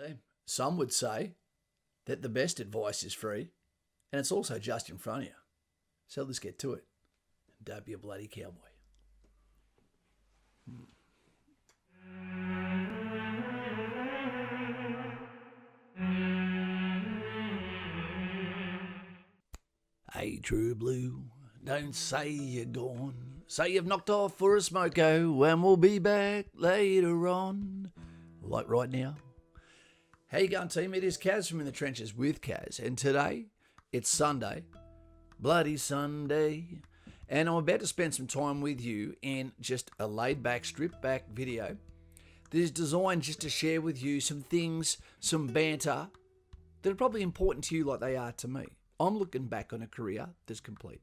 Team. Some would say that the best advice is free and it's also just in front of you. So let's get to it. Don't be a bloody cowboy. Hey, true blue, don't say you're gone. Say you've knocked off for a smoko and we'll be back later on. Like right now. How you going, team? It is Kaz from In the Trenches with Kaz, and today it's Sunday, bloody Sunday, and I'm about to spend some time with you in just a laid-back, stripped-back video that is designed just to share with you some things, some banter that are probably important to you like they are to me. I'm looking back on a career that's complete.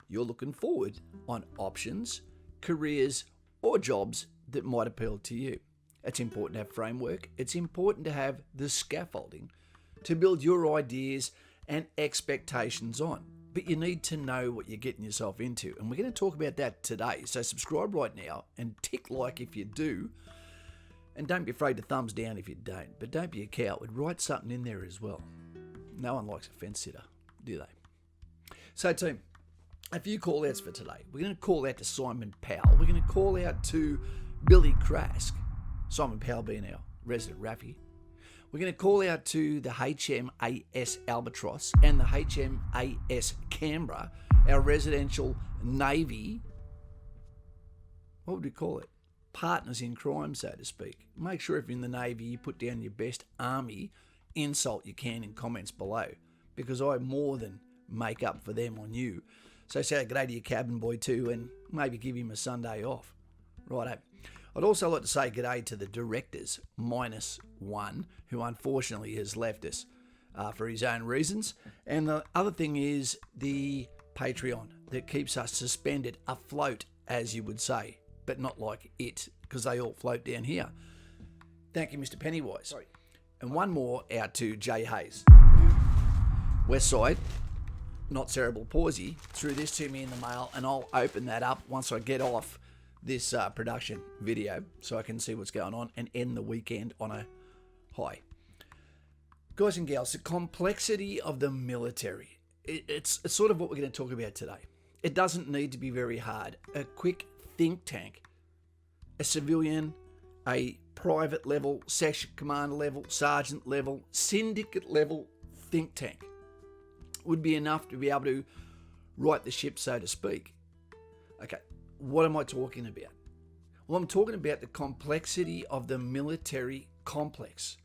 You're looking forward on options, careers, or jobs that might appeal to you. It's important to have framework. It's important to have the scaffolding to build your ideas and expectations on. But you need to know what you're getting yourself into. And we're going to talk about that today. So subscribe right now and tick like if you do. And don't be afraid to thumbs down if you don't. But don't be a coward. Write something in there as well. No one likes a fence sitter, do they? So team, a few call outs for today. We're going to call out to Simon Powell. We're going to call out to Billy Krask. Simon Powell being our resident Raffy. We're going to call out to the HMAS Albatross and the HMAS Canberra, our residential Navy, what would we call it? Partners in crime, so to speak. Make sure if you're in the Navy, you put down your best Army insult you can in comments below, because I more than make up for them on you. So say g'day to your cabin boy too, and maybe give him a Sunday off. Righto. I'd also like to say g'day to the directors, -1, who unfortunately has left us for his own reasons. And the other thing is the Patreon that keeps us suspended afloat, as you would say, but not like it, because they all float down here. Thank you, Mr. Pennywise. Sorry. And one more out to Jay Hayes. West Side, not cerebral palsy, threw this to me in the mail, and I'll open that up once I get off this production video so I can see what's going on and end the weekend on a high. Guys and gals, the complexity of the military. It's sort of what we're going to talk about today. It doesn't need to be very hard. A quick think tank, a civilian, a private level, section commander level, sergeant level, syndicate level think tank would be enough to be able to right the ship, so to speak. Okay. What am I talking about? Well, I'm talking about the complexity of the military complex.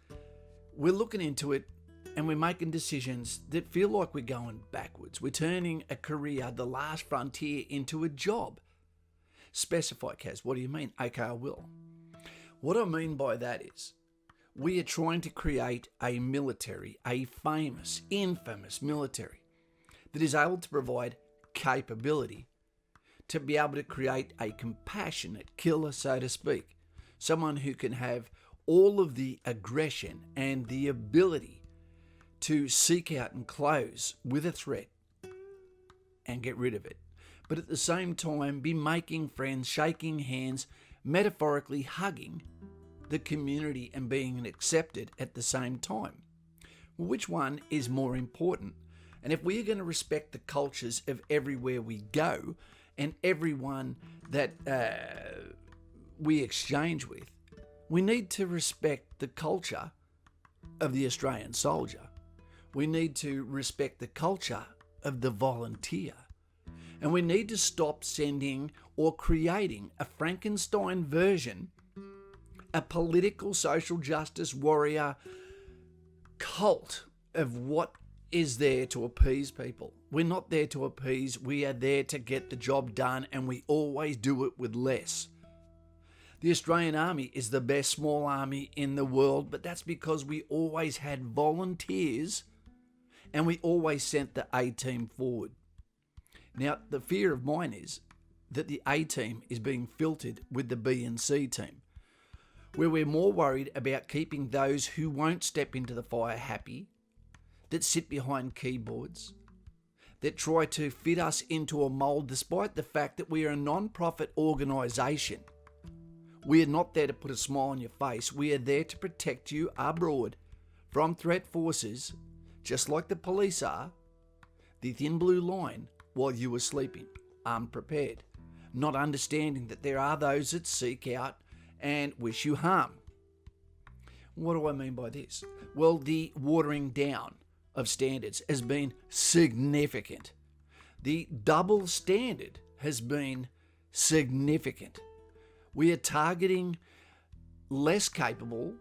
We're looking into it and we're making decisions that feel like we're going backwards. We're turning a career, the last frontier, into a job. Specify, Kaz, what do you mean? Okay, I will. What I mean by that is we are trying to create a military, a famous, infamous military that is able to provide capability to be able to create a compassionate killer, so to speak. Someone who can have all of the aggression and the ability to seek out and close with a threat and get rid of it. But at the same time, be making friends, shaking hands, metaphorically hugging the community and being accepted at the same time. Well, which one is more important? And if we are going to respect the cultures of everywhere we go, and everyone that we exchange with, we need to respect the culture of the Australian soldier. We need to respect the culture of the volunteer. And we need to stop sending or creating a Frankenstein version, a political social justice warrior cult of what is there to appease people. We're not there to appease, we are there to get the job done, and we always do it with less. The Australian Army is the best small army in the world, but that's because we always had volunteers and we always sent the A team forward. Now, the fear of mine is that the A team is being filtered with the B and C team, where we're more worried about keeping those who won't step into the fire happy, that sit behind keyboards, that try to fit us into a mould despite the fact that we are a non-profit organisation. We are not there to put a smile on your face. We are there to protect you abroad from threat forces, just like the police are, the thin blue line, while you were sleeping, unprepared, not understanding that there are those that seek out and wish you harm. What do I mean by this? Well, the watering down of standards has been significant. The double standard has been significant. We are targeting less capable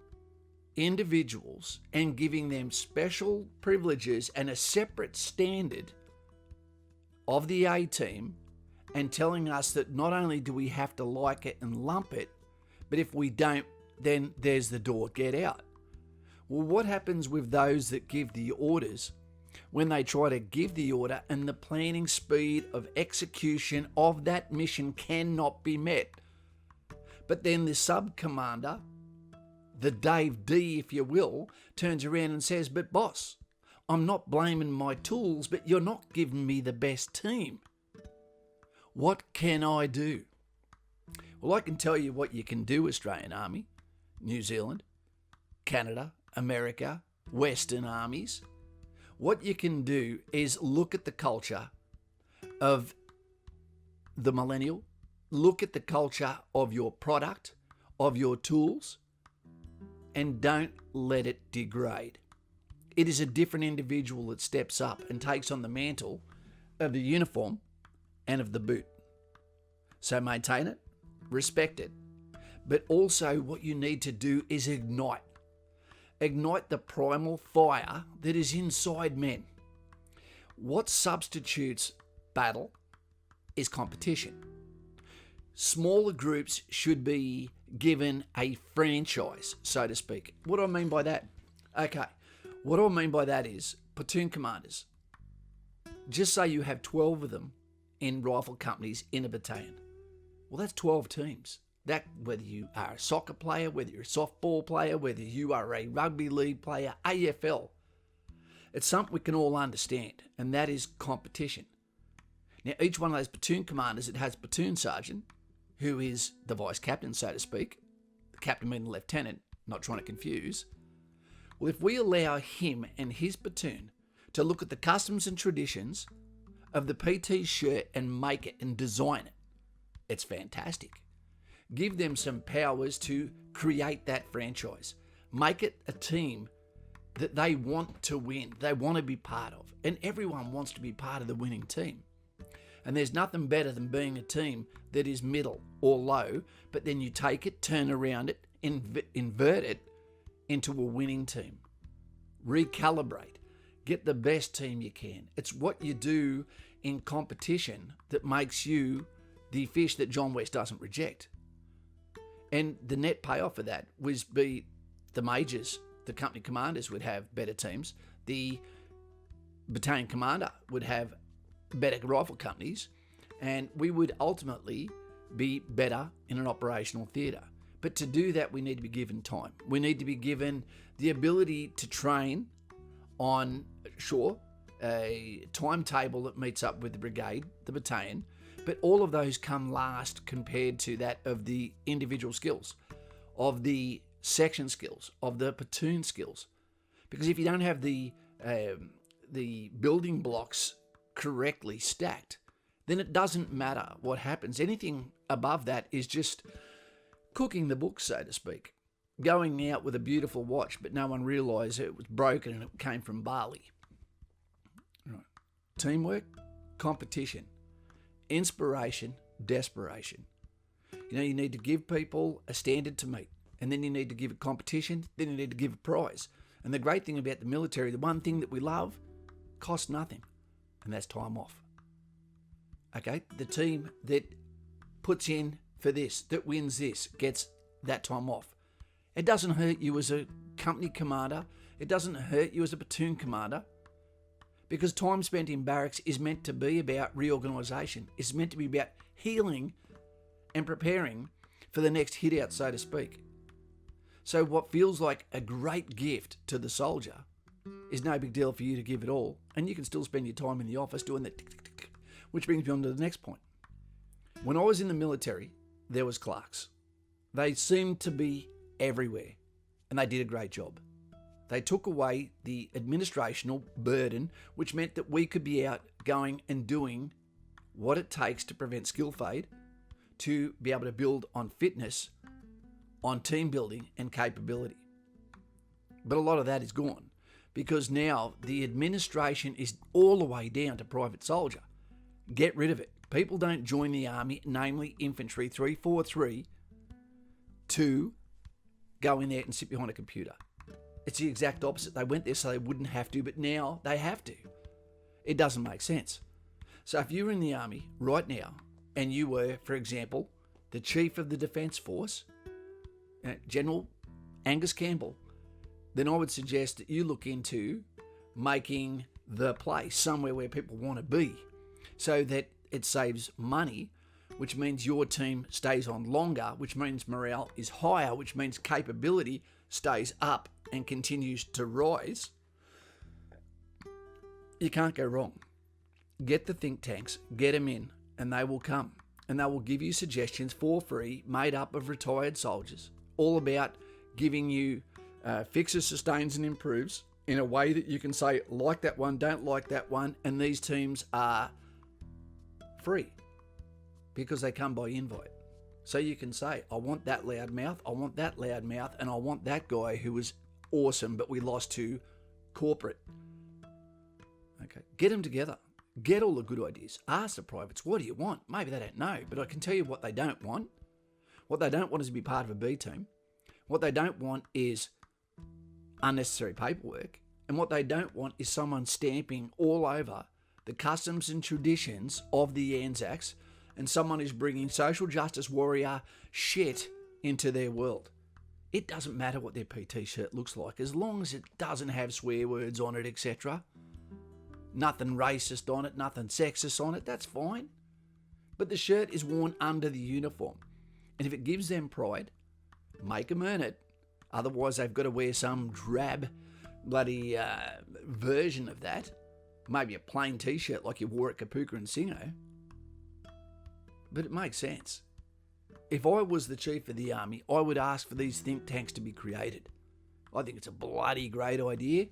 individuals and giving them special privileges and a separate standard of the A team, and telling us that not only do we have to like it and lump it, but if we don't, then there's the door, get out. Well, what happens with those that give the orders when they try to give the order and the planning speed of execution of that mission cannot be met? But then the sub-commander, the Dave D, if you will, turns around and says, but boss, I'm not blaming my tools, but you're not giving me the best team. What can I do? Well, I can tell you what you can do, Australian Army, New Zealand, Canada, America, Western armies. What you can do is look at the culture of the millennial, look at the culture of your product, of your tools, and don't let it degrade. It is a different individual that steps up and takes on the mantle of the uniform and of the boot. So maintain it, respect it, but also what you need to do is ignite. Ignite the primal fire that is inside men. What substitutes battle is competition. Smaller groups should be given a franchise, so to speak. What do I mean by that? Okay, what I mean by that is platoon commanders. Just say you have 12 of them in rifle companies in a battalion. Well, that's 12 teams. That, whether you are a soccer player, whether you're a softball player, whether you are a rugby league player, AFL, it's something we can all understand, and that is competition. Now, each one of those platoon commanders, it has a platoon sergeant, who is the vice captain, so to speak. The captain being the lieutenant, not trying to confuse. Well, if we allow him and his platoon to look at the customs and traditions of the PT shirt and make it and design it, it's fantastic. Give them some powers to create that franchise. Make it a team that they want to win, they want to be part of. And everyone wants to be part of the winning team. And there's nothing better than being a team that is middle or low, but then you take it, turn around it, invert it into a winning team. Recalibrate. Get the best team you can. It's what you do in competition that makes you the fish that John West doesn't reject. And the net payoff of that was be the majors, the company commanders would have better teams. The battalion commander would have better rifle companies, and we would ultimately be better in an operational theatre. But to do that, we need to be given time. We need to be given the ability to train on, sure, a timetable that meets up with the brigade, the battalion, but all of those come last compared to that of the individual skills, of the section skills, of the platoon skills. Because if you don't have the building blocks correctly stacked, then it doesn't matter what happens. Anything above that is just cooking the books, so to speak. Going out with a beautiful watch, but no one realised it was broken and it came from Bali. Right. Teamwork, competition, inspiration, desperation. You need to give people a standard to meet, and then you need to give a competition, then you need to give a prize. And the great thing about the military, the one thing that we love, costs nothing, and that's time off. Okay, the team that puts in for this, that wins this, gets that time off. It doesn't hurt you as a company commander. It doesn't hurt you as a platoon commander, because time spent in barracks is meant to be about reorganisation. It's meant to be about healing and preparing for the next hit out, so to speak. So what feels like a great gift to the soldier is no big deal for you to give it all, and you can still spend your time in the office doing that tick, tick, tick, tick, which brings me on to the next point. When I was in the military, there was clerks. They seemed to be everywhere, and they did a great job. They took away the administrational burden, which meant that we could be out going and doing what it takes to prevent skill fade, to be able to build on fitness, on team building and capability. But a lot of that is gone because now the administration is all the way down to private soldier. Get rid of it. People don't join the army, namely infantry 343, to go in there and sit behind a computer. It's the exact opposite. They went there so they wouldn't have to, but now they have to. It doesn't make sense. So if you were in the army right now and you were, for example, the chief of the Defence Force, General Angus Campbell, then I would suggest that you look into making the place somewhere where people want to be so that it saves money, which means your team stays on longer, which means morale is higher, which means capability stays up and continues to rise. You can't go wrong. Get the think tanks, get them in, and they will come. And they will give you suggestions for free, made up of retired soldiers, all about giving you fixes, sustains, and improves in a way that you can say, like that one, don't like that one, and these teams are free because they come by invite. So you can say, I want that loudmouth, I want that loudmouth, and I want that guy who was awesome, but we lost to corporate. Okay, get them together. Get all the good ideas. Ask the privates, what do you want? Maybe they don't know, but I can tell you what they don't want. What they don't want is to be part of a B team. What they don't want is unnecessary paperwork. And what they don't want is someone stamping all over the customs and traditions of the Anzacs, and someone is bringing social justice warrior shit into their world. It doesn't matter what their PT shirt looks like, as long as it doesn't have swear words on it, etc. Nothing racist on it, nothing sexist on it, that's fine. But the shirt is worn under the uniform. And if it gives them pride, make them earn it. Otherwise, they've got to wear some drab bloody version of that. Maybe a plain t-shirt like you wore at Kapuka and Singo. But it makes sense. If I was the chief of the army, I would ask for these think tanks to be created. I think it's a bloody great idea.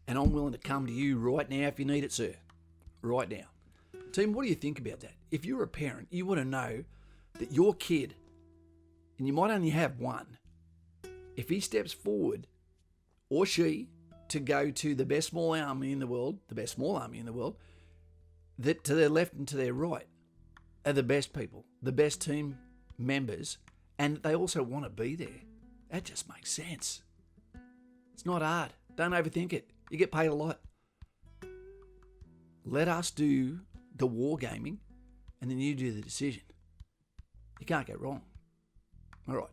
And I'm willing to come to you right now if you need it, sir. Right now. Team, what do you think about that? If you're a parent, you want to know that your kid, and you might only have one, if he steps forward, or she, to go to the best small army in the world, that to their left and to their right are the best people, the best team members, and they also want to be there. That just makes sense. It's not hard. Don't overthink it. You get paid a lot. Let us do the wargaming, and then you do the decision. You can't go wrong. All right.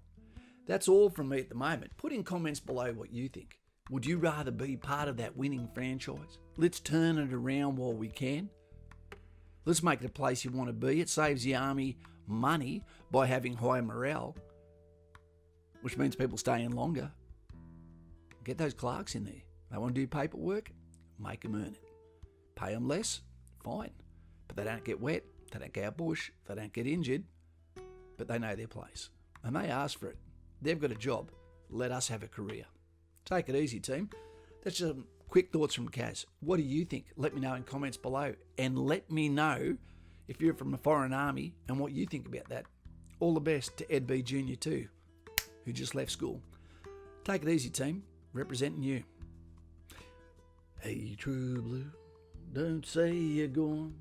That's all from me at the moment. Put in comments below what you think. Would you rather be part of that winning franchise? Let's turn it around while we can. Let's make it a place you want to be. It saves the army money by having high morale, which means people stay in longer. Get those clerks in there. They want to do paperwork, make them earn it. Pay them less, fine. But they don't get wet, they don't go bush, they don't get injured, but they know their place. And they ask for it. They've got a job. Let us have a career. Take it easy, team. That's just some quick thoughts from Kaz. What do you think? Let me know in comments below. And let me know if you're from a foreign army and what you think about that. All the best to Ed B. Jr. too, who just left school. Take it easy, team. Representing you. Hey, true blue, don't say you're gone.